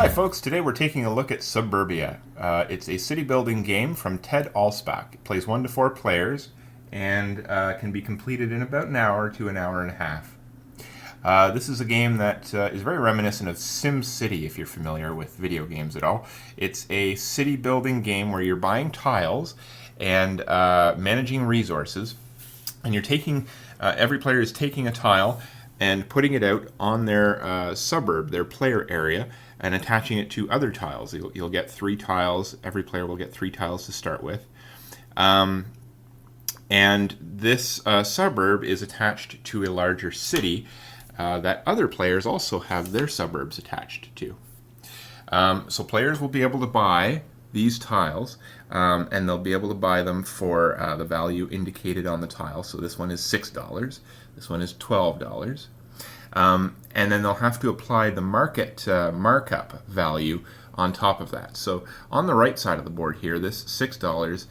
Hi folks, today we're taking a look at Suburbia. It's a city building game from Ted Alspach. It plays 1 to 4 players and can be completed in about an hour to an hour and a half. This is a game that is very reminiscent of SimCity, if you're familiar with video games at all. It's a city building game where you're buying tiles and managing resources, and you're taking, every player is taking a tile and putting it out on their suburb, their player area, and attaching it to other tiles. You'll get 3 tiles. Every player will get 3 tiles to start with. And this suburb is attached to a larger city that other players also have their suburbs attached to. So players will be able to buy these tiles, and they'll be able to buy them for the value indicated on the tile. So this one is $6, this one is $12. And then they'll have to apply the market markup value on top of that. So on the right side of the board here, this $6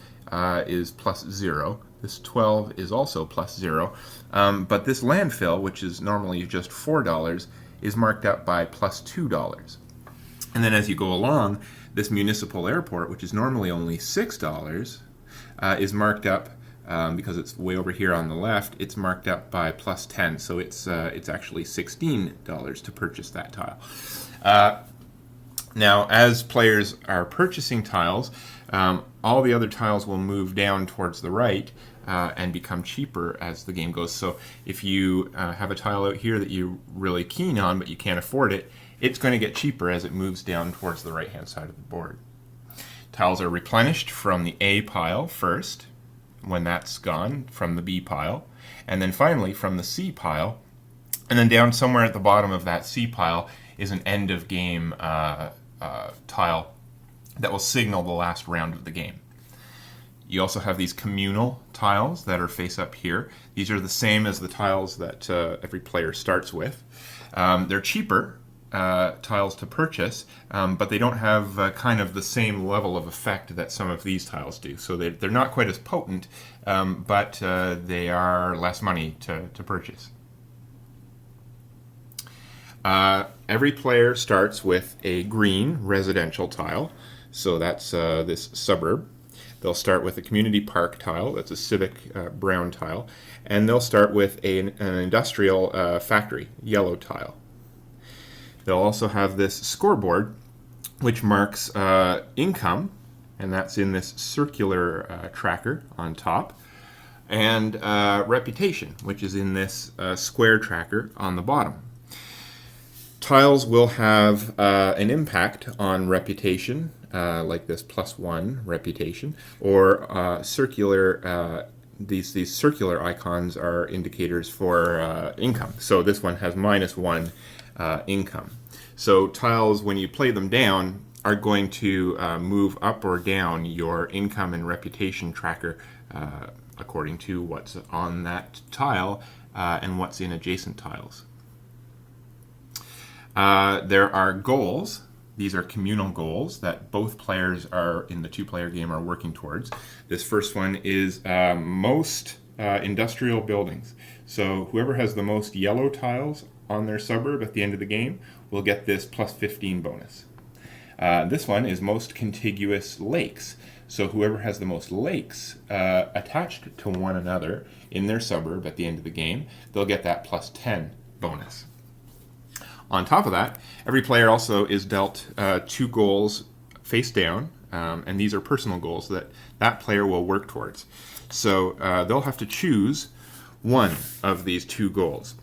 is plus 0. This 12 is also plus 0. But this landfill, which is normally just $4, is marked up by plus $2. And then as you go along, this municipal airport, which is normally only $6, is marked up because it's way over here on the left. It's marked up by plus 10, so it's actually $16 to purchase that tile. Now, as players are purchasing tiles, all the other tiles will move down towards the right and become cheaper as the game goes. So if you have a tile out here that you're really keen on but you can't afford it, it's going to get cheaper as it moves down towards the right-hand side of the board. Tiles are replenished from the A pile first, when that's gone, from the B pile, and then finally from the C pile, and then down somewhere at the bottom of that C pile is an end of game tile that will signal the last round of the game. You also have these communal tiles that are face up here. These are the same as the tiles that every player starts with. They're cheaper tiles to purchase, but they don't have kind of the same level of effect that some of these tiles do. So they're not quite as potent, but they are less money to purchase. Every player starts with a green residential tile, so that's this suburb. They'll start with a community park tile, that's a civic brown tile, and they'll start with an industrial factory yellow tile. They'll also have this scoreboard, which marks income, and that's in this circular tracker on top, and reputation, which is in this square tracker on the bottom. Tiles will have an impact on reputation, like this +1 reputation, or circular. These circular icons are indicators for income. So this one has -1 income. So tiles, when you play them down, are going to move up or down your income and reputation tracker according to what's on that tile and what's in adjacent tiles. There are goals. These are communal goals that both players are in the 2-player game are working towards. This first one is most industrial buildings. So whoever has the most yellow tiles on their suburb at the end of the game will get this +15 bonus. This one is most contiguous lakes. So whoever has the most lakes attached to one another in their suburb at the end of the game, they'll get that +10 bonus. On top of that, every player also is dealt 2 goals face down, and these are personal goals that player will work towards. So they'll have to choose one of these 2 goals.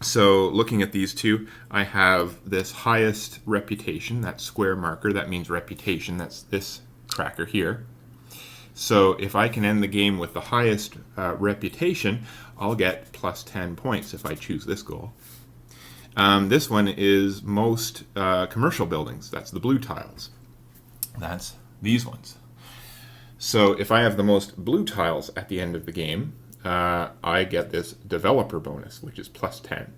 So looking at these 2, I have this highest reputation, that square marker, that means reputation, that's this tracker here. So if I can end the game with the highest reputation, I'll get +10 points if I choose this goal. This one is most commercial buildings, that's the blue tiles. That's these ones. So if I have the most blue tiles at the end of the game, I get this developer bonus, which is +10.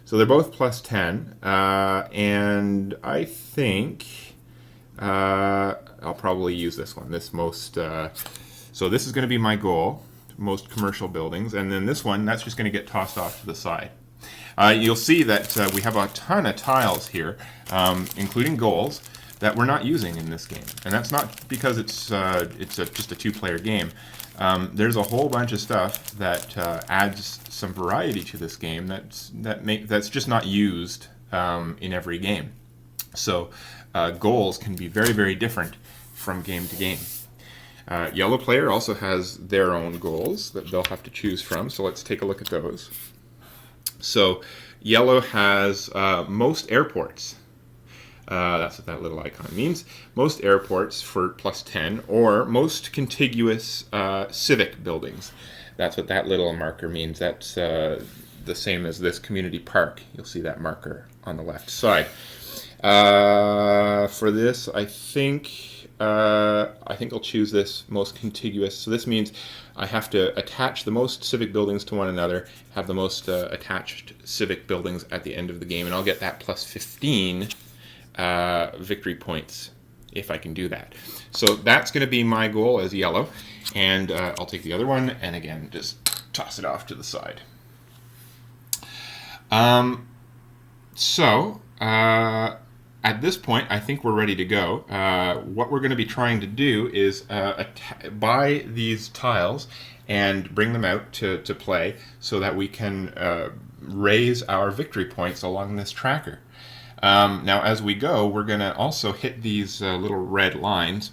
So they're both +10, and I think I'll probably use this one, this most, so this is going to be my goal, most commercial buildings, and then this one, that's just going to get tossed off to the side. You'll see that we have a ton of tiles here, including goals, that we're not using in this game. And that's not because it's just a two-player game. There's a whole bunch of stuff that adds some variety to this game that's just not used in every game. So goals can be very, very different from game to game. Yellow player also has their own goals that they'll have to choose from, so let's take a look at those. So yellow has most airports. That's what that little icon means. Most airports for +10, or most contiguous civic buildings. That's what that little marker means. That's the same as this community park. You'll see that marker on the left side. For this, I think I'll choose this most contiguous. So this means I have to attach the most civic buildings to one another, have the most attached civic buildings at the end of the game, and I'll get that +15 victory points if I can do that. So that's going to be my goal as yellow, and I'll take the other one and again just toss it off to the side. At this point, I think we're ready to go. What we're going to be trying to do is buy these tiles and bring them out to play so that we can raise our victory points along this tracker. Now, as we go, we're going to also hit these little red lines.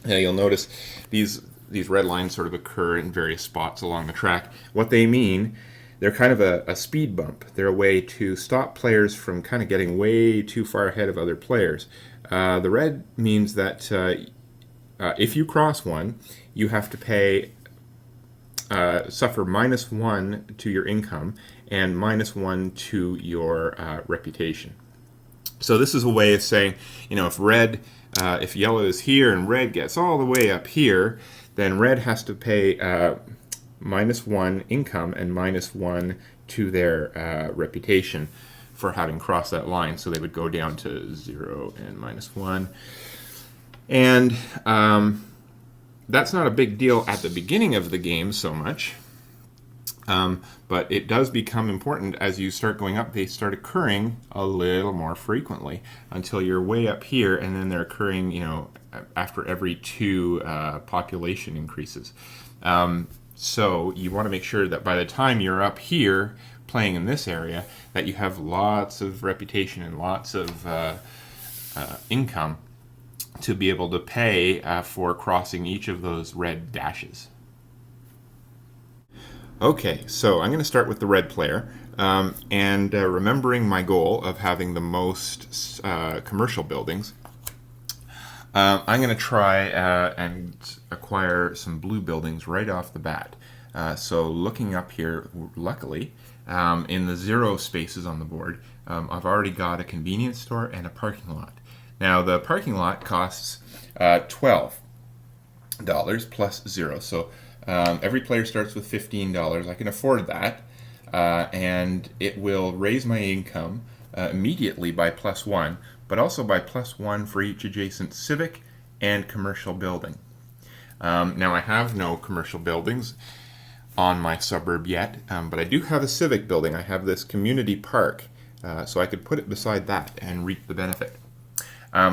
You'll notice these red lines sort of occur in various spots along the track. What they mean, they're kind of a speed bump. They're a way to stop players from kind of getting way too far ahead of other players. The red means that if you cross one, you have to pay suffer -1 to your income and -1 to your reputation. So this is a way of saying, if yellow is here and red gets all the way up here, then red has to pay -1 income and -1 to their reputation for having crossed that line. So they would go down to 0 and -1. And that's not a big deal at the beginning of the game so much. But it does become important as you start going up. They start occurring a little more frequently until you're way up here, and then they're occurring, after every 2 population increases. So you want to make sure that by the time you're up here playing in this area, that you have lots of reputation and lots of income to be able to pay for crossing each of those red dashes. Okay, so I'm going to start with the red player, and remembering my goal of having the most commercial buildings, I'm going to try and acquire some blue buildings right off the bat. So looking up here, luckily, in the 0 spaces on the board, I've already got a convenience store and a parking lot. Now the parking lot costs $12 plus 0, so every player starts with $15. I can afford that, and it will raise my income immediately by +1, but also by +1 for each adjacent civic and commercial building. Now I have no commercial buildings on my suburb yet, but I do have a civic building. I have this community park, so I could put it beside that and reap the benefit.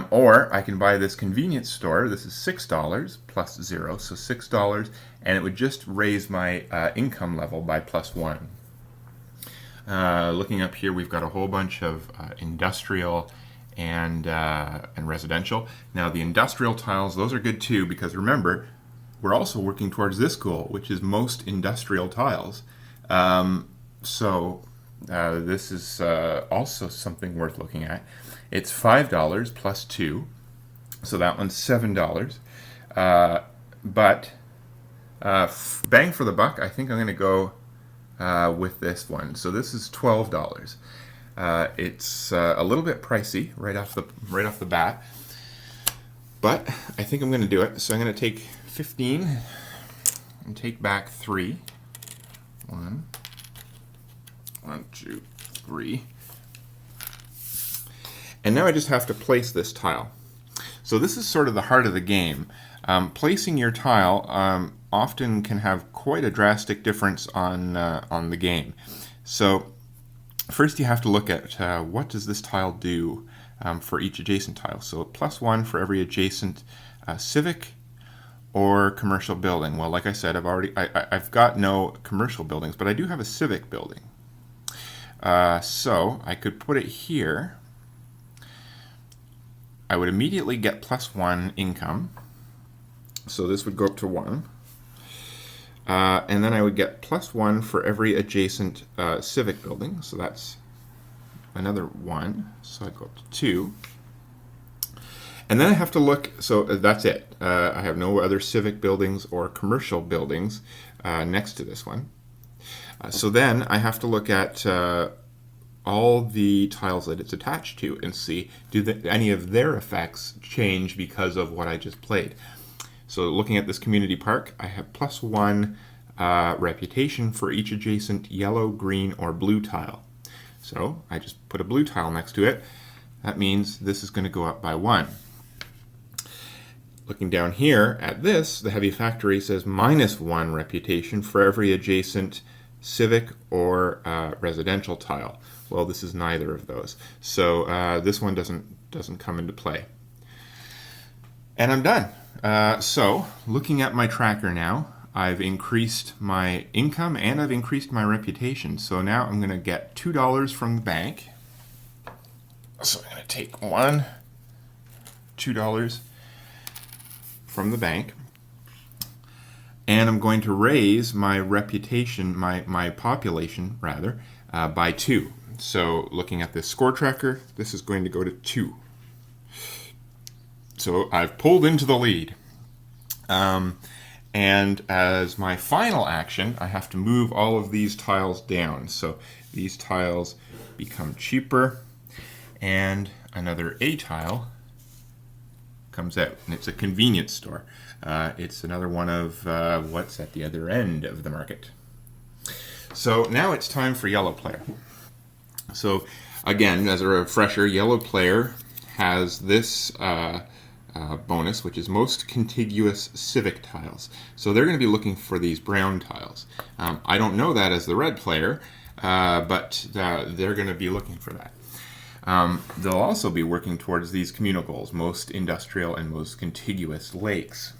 Or I can buy this convenience store. This is $6 plus 0, so $6, and it would just raise my income level by +1. Looking up here, we've got a whole bunch of industrial and residential. Now the industrial tiles, those are good too, because remember, we're also working towards this goal, which is most industrial tiles. This is also something worth looking at. It's $5 plus 2, so that one's $7. But bang for the buck, I think I'm going to go with this one. So this is $12. It's a little bit pricey right off the bat, but I think I'm going to do it. So I'm going to take 15 and take back 3. 1, 2, 3. And now I just have to place this tile. So this is sort of the heart of the game. Placing your tile often can have quite a drastic difference on the game. So first you have to look at what does this tile do for each adjacent tile. So +1 for every adjacent civic or commercial building. Well, like I said, I've got no commercial buildings, but I do have a civic building. So I could put it here. I would immediately get +1 income. So this would go up to 1. And then I would get +1 for every adjacent civic building. So that's another 1. So I'd go up to 2. And then I have to look, so that's it. I have no other civic buildings or commercial buildings next to this one. So then I have to look at all the tiles that it's attached to and see, do any of their effects change because of what I just played. So looking at this community park, I have +1 reputation for each adjacent yellow, green, or blue tile. So I just put a blue tile next to it. That means this is going to go up by 1. Looking down here at this, the heavy factory says -1 reputation for every adjacent civic or residential tile. Well, this is neither of those. So this one doesn't come into play. And I'm done. So looking at my tracker now, I've increased my income and I've increased my reputation. So now I'm going to get $2 from the bank. So I'm going to take $2 from the bank, and I'm going to raise my reputation, my population rather, by 2. So looking at this score tracker, this is going to go to 2. So I've pulled into the lead. And as my final action, I have to move all of these tiles down. So these tiles become cheaper, and another A tile comes out, and it's a convenience store. It's another one of what's at the other end of the market. So now it's time for yellow player. So again, as a refresher, yellow player has this bonus, which is most contiguous civic tiles. So they're going to be looking for these brown tiles. I don't know that as the red player, but they're going to be looking for that. They'll also be working towards these communal goals, most industrial and most contiguous lakes.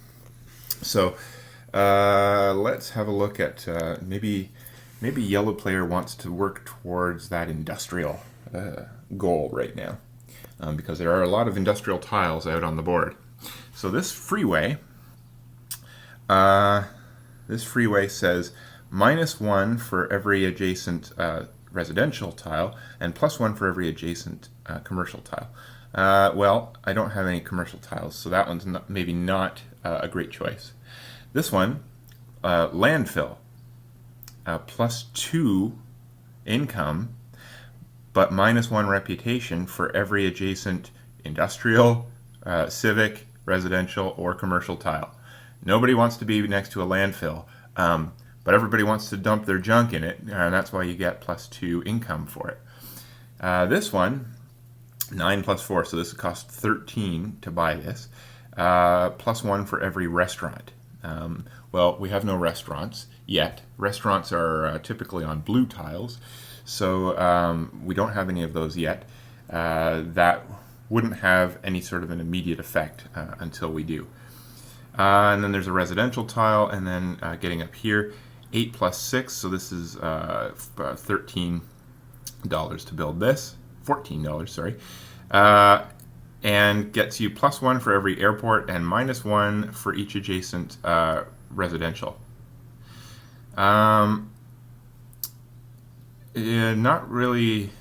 So let's have a look at maybe yellow player wants to work towards that industrial goal right now, because there are a lot of industrial tiles out on the board. So this freeway says -1 for every adjacent residential tile and +1 for every adjacent commercial tile. Well, I don't have any commercial tiles, so that one's maybe not a great choice. This one, landfill, +2 income, but -1 reputation for every adjacent industrial, civic, residential, or commercial tile. Nobody wants to be next to a landfill, but everybody wants to dump their junk in it, and that's why you get +2 income for it. This one, 9 + 4, so this would cost 13 to buy this, +1 for every restaurant. Well, we have no restaurants yet. Restaurants are typically on blue tiles, so we don't have any of those yet. That wouldn't have any sort of an immediate effect until we do. And then there's a residential tile, and then getting up here, 8 + 6, so this is $13 to build this, $14, sorry, and gets you +1 for every airport and -1 for each adjacent residential. Yeah, not really.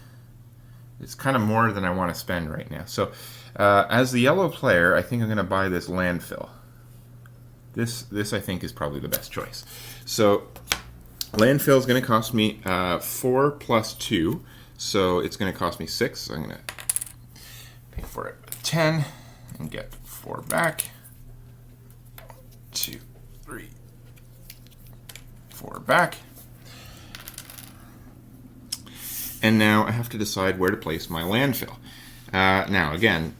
It's kind of more than I want to spend right now. So as the yellow player, I think I'm going to buy this landfill. This I think is probably the best choice. So landfill is going to cost me 4 + 2, so it's going to cost me 6. So I'm going to pay for it with 10 and get 4 back. 2, 3, 4 back. And now I have to decide where to place my landfill. Now again,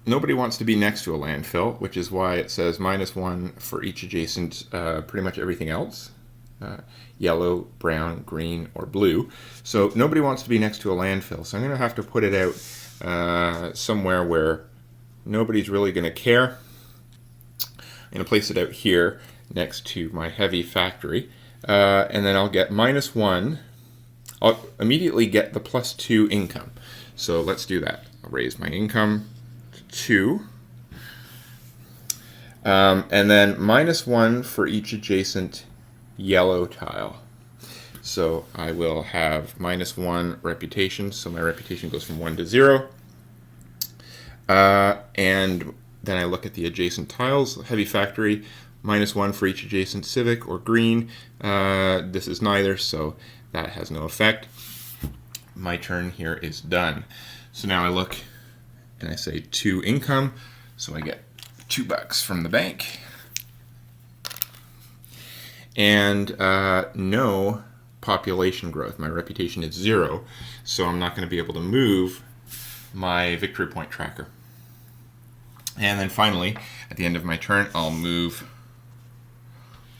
nobody wants to be next to a landfill, which is why it says -1 for each adjacent, pretty much everything else. yellow, brown, green, or blue. So nobody wants to be next to a landfill. So I'm going to have to put it out somewhere where nobody's really going to care. I'm going to place it out here next to my heavy factory. And then I'll get -1. I'll immediately get the +2 income. So let's do that. I'll raise my income to 2. And then -1 for each adjacent yellow tile. So I will have -1 reputation. So my reputation goes from 1 to 0. And then I look at the adjacent tiles. Heavy factory, -1 for each adjacent civic or green. This is neither, so that has no effect. My turn here is done. So now I look and I say 2 income. So I get $2 from the bank. And no population growth. My reputation is 0, so I'm not going to be able to move my victory point tracker. And then finally, at the end of my turn, I'll move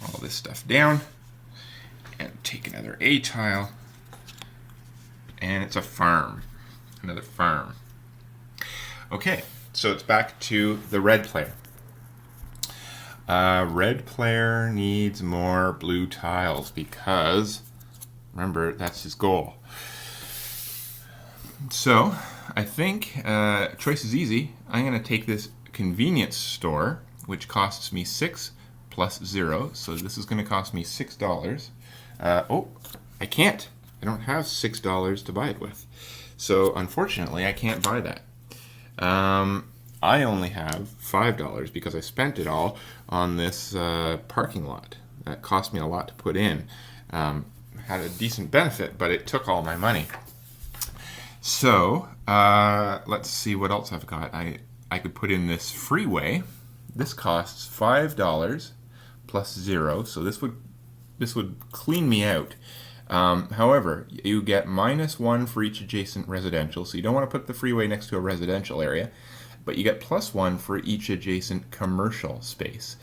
all this stuff down and take another A tile. And it's a farm. Another farm. Okay, so it's back to the red player. Red player needs more blue tiles because, remember, that's his goal. So, I think choice is easy. I'm going to take this convenience store, which costs me 6 plus 0. So this is going to cost me $6. Oh, I can't. I don't have $6 to buy it with. So, unfortunately, I can't buy that. I only have $5 because I spent it all on this parking lot. That cost me a lot to put in. Had a decent benefit, but it took all my money. So let's see what else I've got. I could put in this freeway. This costs $5 plus 0, so this would clean me out. However, you get -1 for each adjacent residential, so you don't want to put the freeway next to a residential area, but you get +1 for each adjacent commercial space,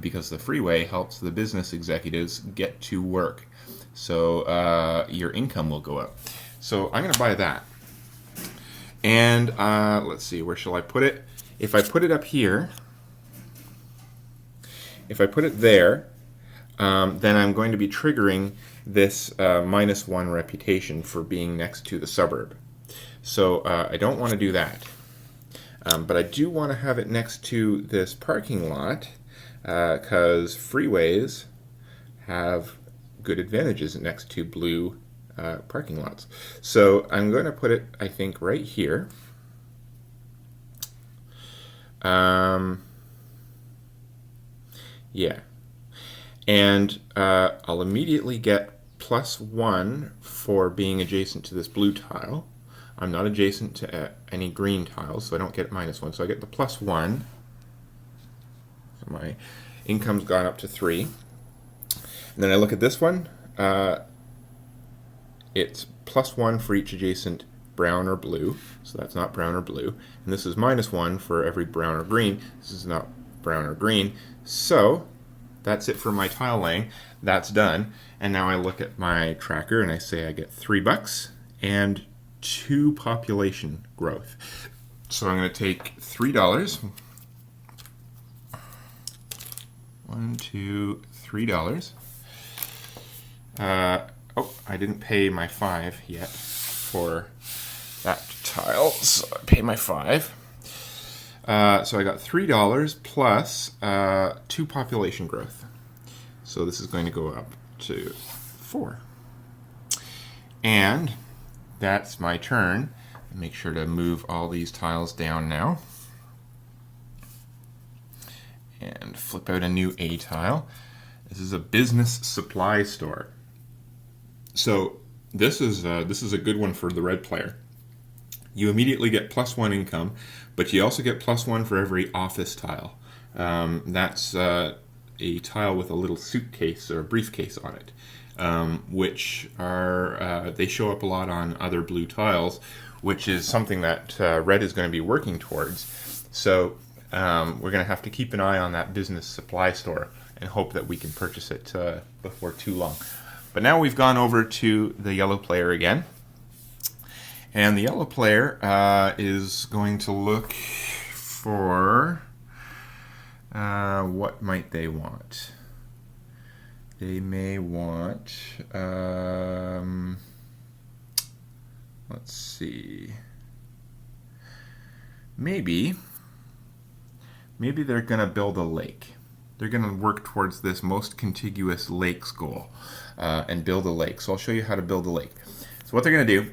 because the freeway helps the business executives get to work. So your income will go up. So I'm going to buy that. And let's see, where shall I put it? If I put it up here, if I put it there, then I'm going to be triggering this -1 reputation for being next to the suburb. So I don't want to do that. But I do want to have it next to this parking lot because freeways have good advantages next to blue parking lots. So I'm going to put it, I think, right here. Yeah. And I'll immediately get +1 for being adjacent to this blue tile. I'm not adjacent to any green tiles, so I don't get -1. So I get the +1. So my income's gone up to 3. And then I look at this one. It's +1 for each adjacent brown or blue. So that's not brown or blue. And this is -1 for every brown or green. This is not brown or green. So that's it for my tile laying. That's done. And now I look at my tracker and I say I get $3 and 2 population growth. So I'm going to take $3. $1, $2, $3. Oh, I didn't pay my 5 yet for that tile, so I pay my 5. So I got $3 plus 2 population growth. So this is going to go up to 4. And that's my turn. Make sure to move all these tiles down now. And flip out a new A tile. This is a business supply store. So this is a good one for the red player. You immediately get +1 income, but you also get +1 for every office tile. That's a tile with a little suitcase or a briefcase on it, which are they show up a lot on other blue tiles, which is something that red is going to be working towards. So we're going to have to keep an eye on that business supply store and hope that we can purchase it before too long. But now we've gone over to the yellow player again. And the yellow player is going to look for, what might they want? They may want, let's see, maybe they're going to build a lake. They're going to work towards this most contiguous lakes goal and build a lake. So I'll show you how to build a lake. So what they're going to do,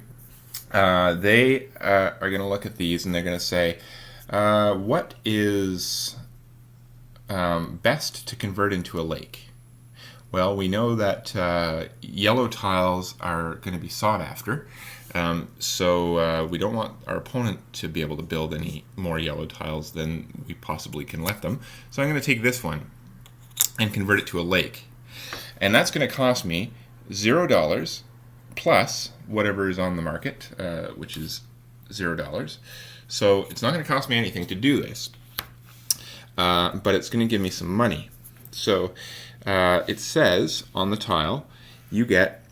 they are going to look at these and they're going to say, what is best to convert into a lake? Well, we know that yellow tiles are going to be sought after, so we don't want our opponent to be able to build any more yellow tiles than we possibly can let them. So I'm going to take this one and convert it to a lake. And that's going to cost me $0 plus whatever is on the market, which is $0. So it's not going to cost me anything to do this, but it's going to give me some money. So it says on the tile, you get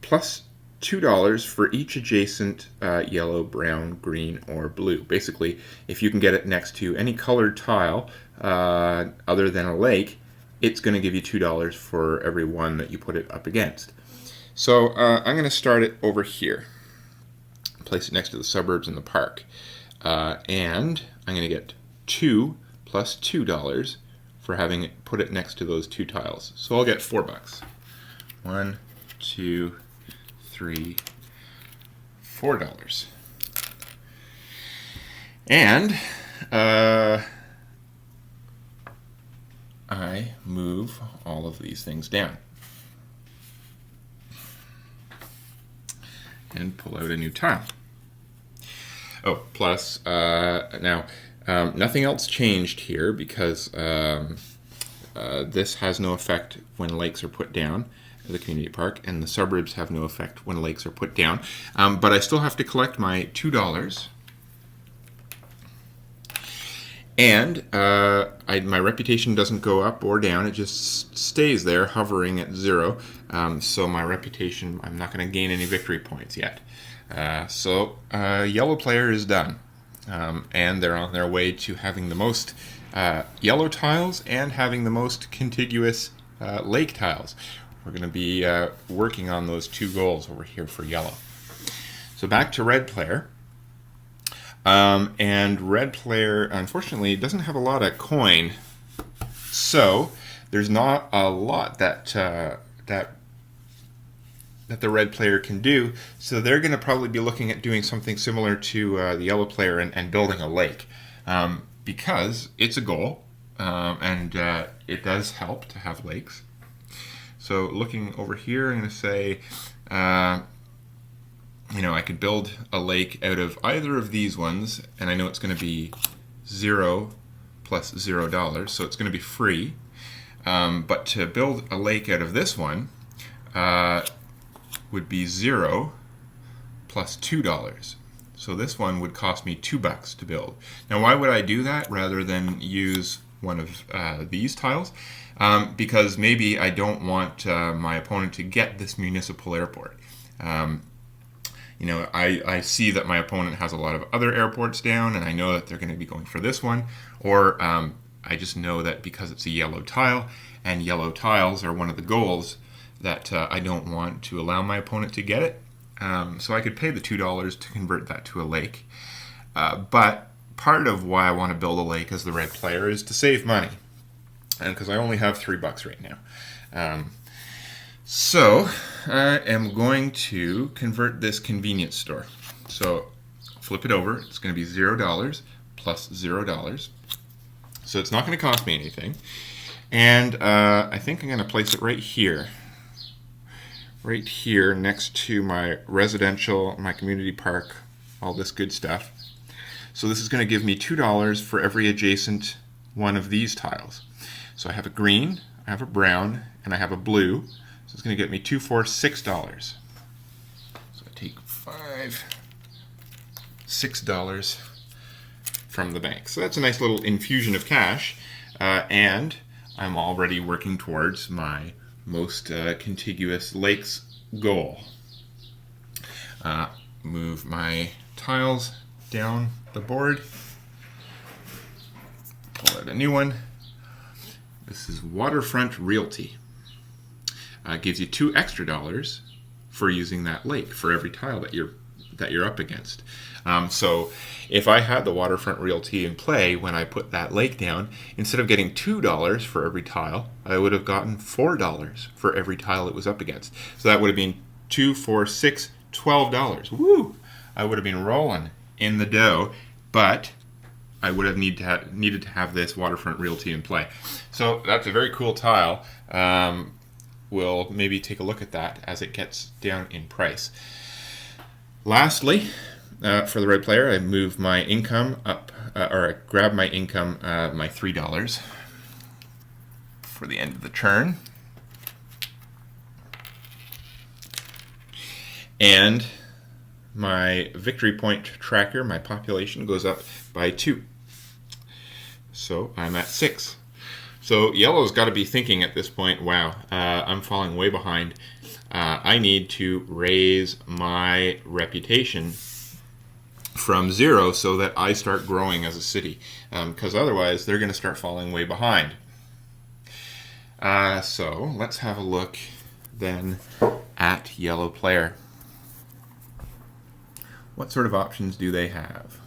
plus $2 for each adjacent yellow, brown, green, or blue. Basically, if you can get it next to any colored tile other than a lake, it's going to give you $2 for every one that you put it up against. So I'm going to start it over here, place it next to the suburbs and the park, and I'm going to get 2 plus $2 for having it put it next to those two tiles. So I'll get $4. 1, 2, 3, $4. And I move all of these things down and pull out a new tile. Oh, plus now nothing else changed here because this has no effect when lakes are put down at the community park, and the suburbs have no effect when lakes are put down. But I still have to collect my $2. And my reputation doesn't go up or down, it just stays there hovering at 0. So my reputation, I'm not going to gain any victory points yet. So yellow player is done. And they're on their way to having the most yellow tiles and having the most contiguous lake tiles. We're going to be working on those two goals over here for yellow. So back to red player. And red player, unfortunately, doesn't have a lot of coin, so there's not a lot that the red player can do. So they're going to probably be looking at doing something similar to the yellow player and building a lake, because it's a goal, and it does help to have lakes. So looking over here, I'm going to say, I could build a lake out of either of these ones, and I know it's going to be 0 plus $0, so it's going to be free. But to build a lake out of this one would be 0 plus $2. So this one would cost me $2 to build. Now, why would I do that rather than use one of these tiles? Because maybe I don't want my opponent to get this municipal airport. I see that my opponent has a lot of other airports down, and I know that they're going to be going for this one, or I just know that because it's a yellow tile, and yellow tiles are one of the goals, that I don't want to allow my opponent to get it. So I could pay the $2 to convert that to a lake. But part of why I want to build a lake as the red player is to save money, and because I only have $3 right now. So I am going to convert this convenience store. So flip it over. It's going to be $0 plus $0. So it's not going to cost me anything. And I think I'm going to place it right here. Right here next to my residential, my community park, all this good stuff. So this is going to give me $2 for every adjacent one of these tiles. So I have a green, I have a brown, and I have a blue. So it's going to get me 2, 4, $6. So I take $6 from the bank. So that's a nice little infusion of cash, and I'm already working towards my most contiguous lakes goal. Move my tiles down the board. Pull out a new one. This is Waterfront Realty. Gives you $2 extra for using that lake for every tile that you're up against. So if I had the Waterfront Realty in play when I put that lake down, instead of getting $2 for every tile, I would have gotten $4 for every tile it was up against. So that would have been 2, 4, 6, $12. Woo! I would have been rolling in the dough, but I would have needed to have this Waterfront Realty in play. So that's a very cool tile. We'll maybe take a look at that as it gets down in price. Lastly, for the red player, I move my income up, or I grab my income, my $3 for the end of the turn. And my victory point tracker, my population, goes up by 2. So I'm at 6. So yellow's got to be thinking at this point, wow, I'm falling way behind. I need to raise my reputation from 0 so that I start growing as a city, because otherwise they're going to start falling way behind. So let's have a look then at yellow player. What sort of options do they have?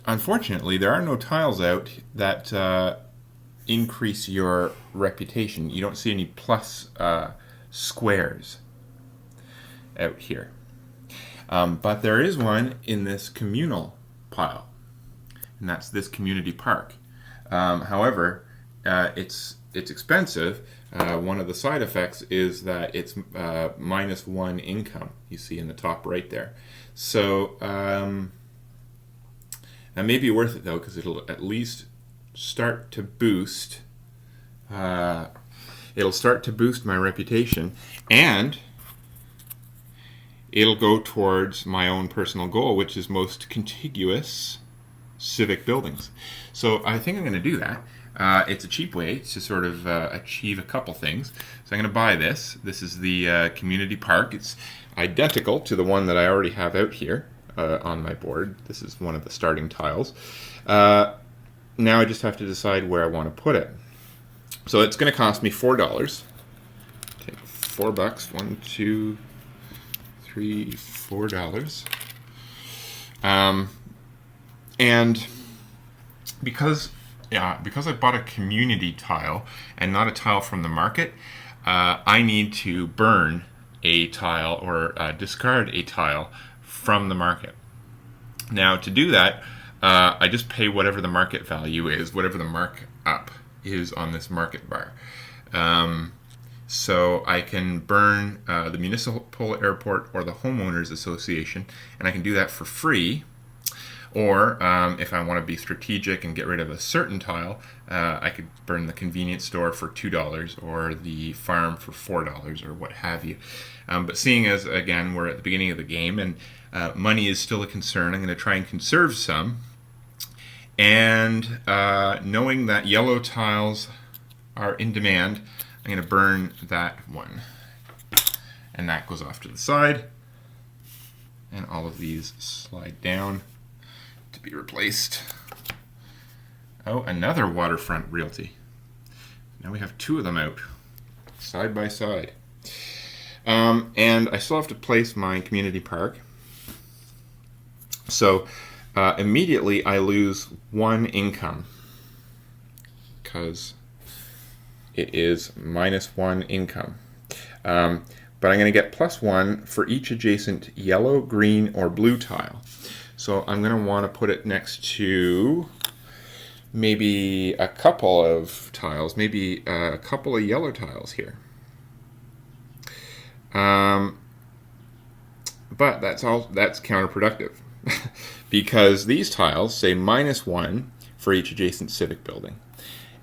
Unfortunately, there are no tiles out that increase your reputation. You don't see any plus squares out here. But there is one in this communal pile, and that's this community park. However, it's expensive. One of the side effects is that it's -1 income, you see in the top right there. So that may be worth it though, because it'll at least start to boost. It'll start to boost my reputation, and it'll go towards my own personal goal, which is most contiguous civic buildings. So I think I'm going to do that. It's a cheap way to sort of achieve a couple things. So I'm going to buy this. This is the community park. It's identical to the one that I already have out here on my board. This is one of the starting tiles. Now I just have to decide where I want to put it. So it's going to cost me $4. Take $4. 1, 2, 3, $4. And because I bought a community tile and not a tile from the market, I need to burn a tile or discard a tile from the market. Now to do that, I just pay whatever the market value is, whatever the markup is on this market bar. So I can burn the municipal airport or the homeowners association, and I can do that for free. Or if I want to be strategic and get rid of a certain tile, I could burn the convenience store for $2 or the farm for $4 or what have you. But seeing as, again, we're at the beginning of the game and money is still a concern, I'm going to try and conserve some. And knowing that yellow tiles are in demand, I'm going to burn that one. And that goes off to the side. And all of these slide down to be replaced. Oh, another Waterfront Realty. Now we have 2 of them out, side by side. And I still have to place my community park. So immediately I lose 1 income because it is -1 income. But I'm going to get +1 for each adjacent yellow, green, or blue tile. So I'm going to want to put it next to maybe a couple of tiles, maybe a couple of yellow tiles here. But that's counterproductive because these tiles say -1 for each adjacent civic building.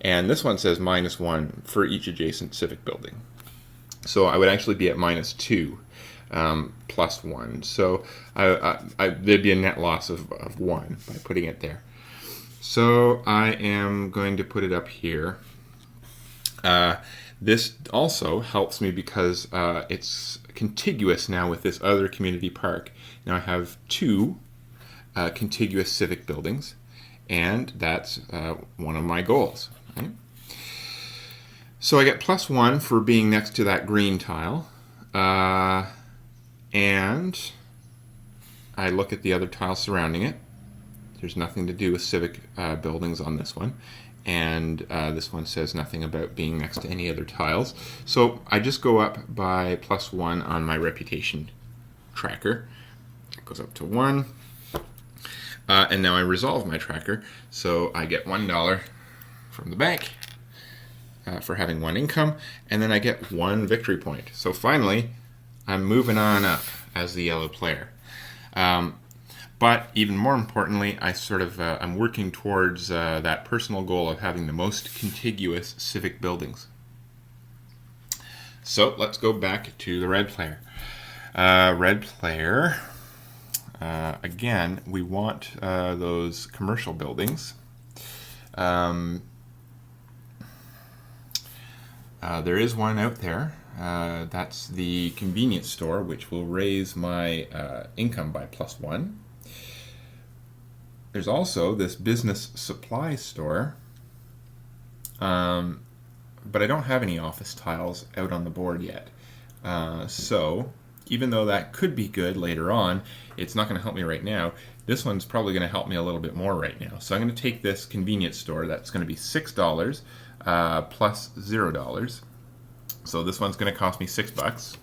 And this one says -1 for each adjacent civic building. So I would actually be at -2 +1. So there'd be a net loss of 1 by putting it there. So I am going to put it up here. This also helps me because it's contiguous now with this other community park. Now I have two contiguous civic buildings, and that's one of my goals. Right? So I get +1 for being next to that green tile, and I look at the other tiles surrounding it. There's nothing to do with civic buildings on this one. And this one says nothing about being next to any other tiles. So I just go up by +1 on my reputation tracker. It goes up to 1. And now I resolve my tracker. So I get $1 from the bank for having 1 income. And then I get 1 victory point. So finally, I'm moving on up as the yellow player. But even more importantly, I'm working towards that personal goal of having the most contiguous civic buildings. So let's go back to the red player. Again, we want those commercial buildings. There is one out there. That's the convenience store, which will raise my income by +1. There's also this business supply store, but I don't have any office tiles out on the board yet. So even though that could be good later on, it's not going to help me right now. This one's probably going to help me a little bit more right now. So I'm going to take this convenience store. That's going to be $6 plus $0. So this one's going to cost me $6.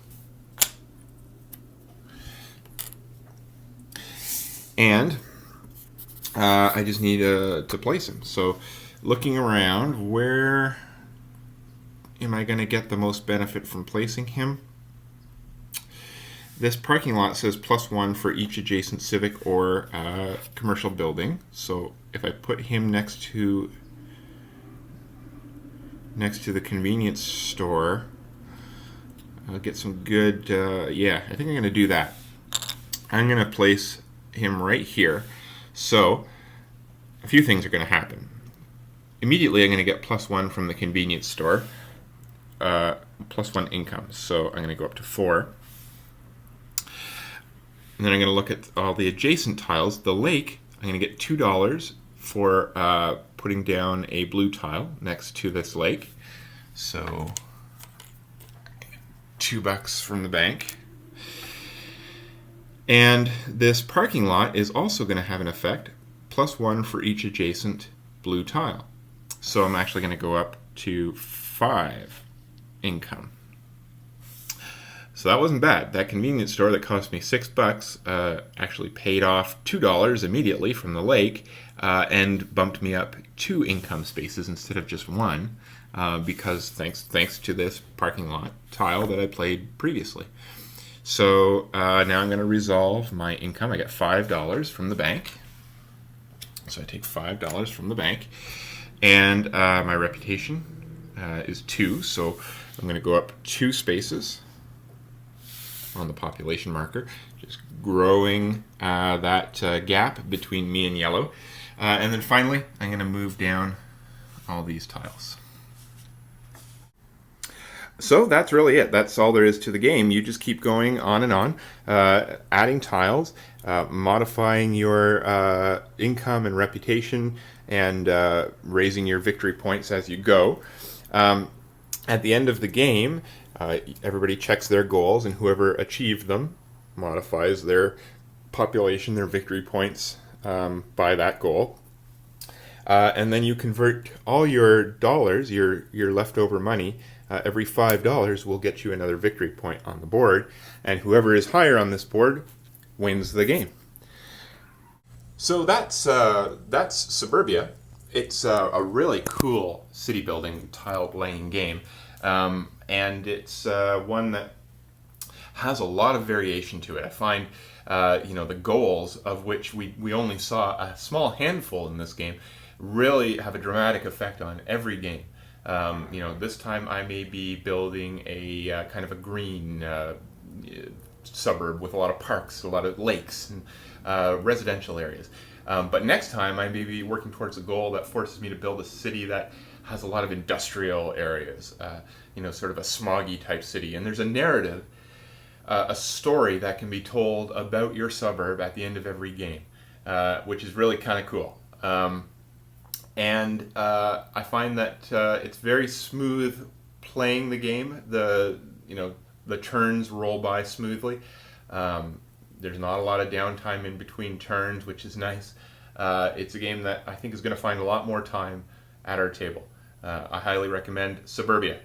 And I just need to place him. So looking around, where am I going to get the most benefit from placing him? This parking lot says +1 for each adjacent civic or commercial building. So if I put him next to the convenience store, I'll get some good, yeah, I think I'm going to do that. I'm going to place him right here. So a few things are going to happen. Immediately I'm going to get +1 from the convenience store, +1 income. So I'm going to go up to 4. And then I'm going to look at all the adjacent tiles. The lake, I'm going to get $2 for putting down a blue tile next to this lake. So $2 from the bank. And this parking lot is also going to have an effect, +1 for each adjacent blue tile. So I'm actually going to go up to 5 income. So that wasn't bad. That convenience store that cost me $6 actually paid off $2 immediately from the lake and bumped me up 2 income spaces instead of just 1 because thanks to this parking lot tile that I played previously. So now I'm going to resolve my income. I get $5 from the bank. So I take $5 from the bank. And my reputation is 2. So I'm going to go up 2 spaces on the population marker, just growing that gap between me and yellow. And then finally, I'm going to move down all these tiles. So that's really it. That's all there is to the game. You just keep going on and on, adding tiles, modifying your income and reputation, and raising your victory points as you go. At the end of the game, everybody checks their goals, and whoever achieved them modifies their population, their victory points by that goal. And then you convert all your dollars, your leftover money. Every $5 will get you another victory point on the board, and whoever is higher on this board wins the game. So that's Suburbia. It's a really cool city building tile laying game, and it's one that has a lot of variation to it. I find the goals, of which we only saw a small handful in this game, really have a dramatic effect on every game. This time I may be building a kind of a green suburb with a lot of parks, a lot of lakes, and residential areas. But next time I may be working towards a goal that forces me to build a city that has a lot of industrial areas, sort of a smoggy type city. And there's a narrative, a story that can be told about your suburb at the end of every game, which is really kind of cool. I find that it's very smooth playing the game. The turns roll by smoothly. There's not a lot of downtime in between turns, which is nice. It's a game that I think is going to find a lot more time at our table. I highly recommend Suburbia.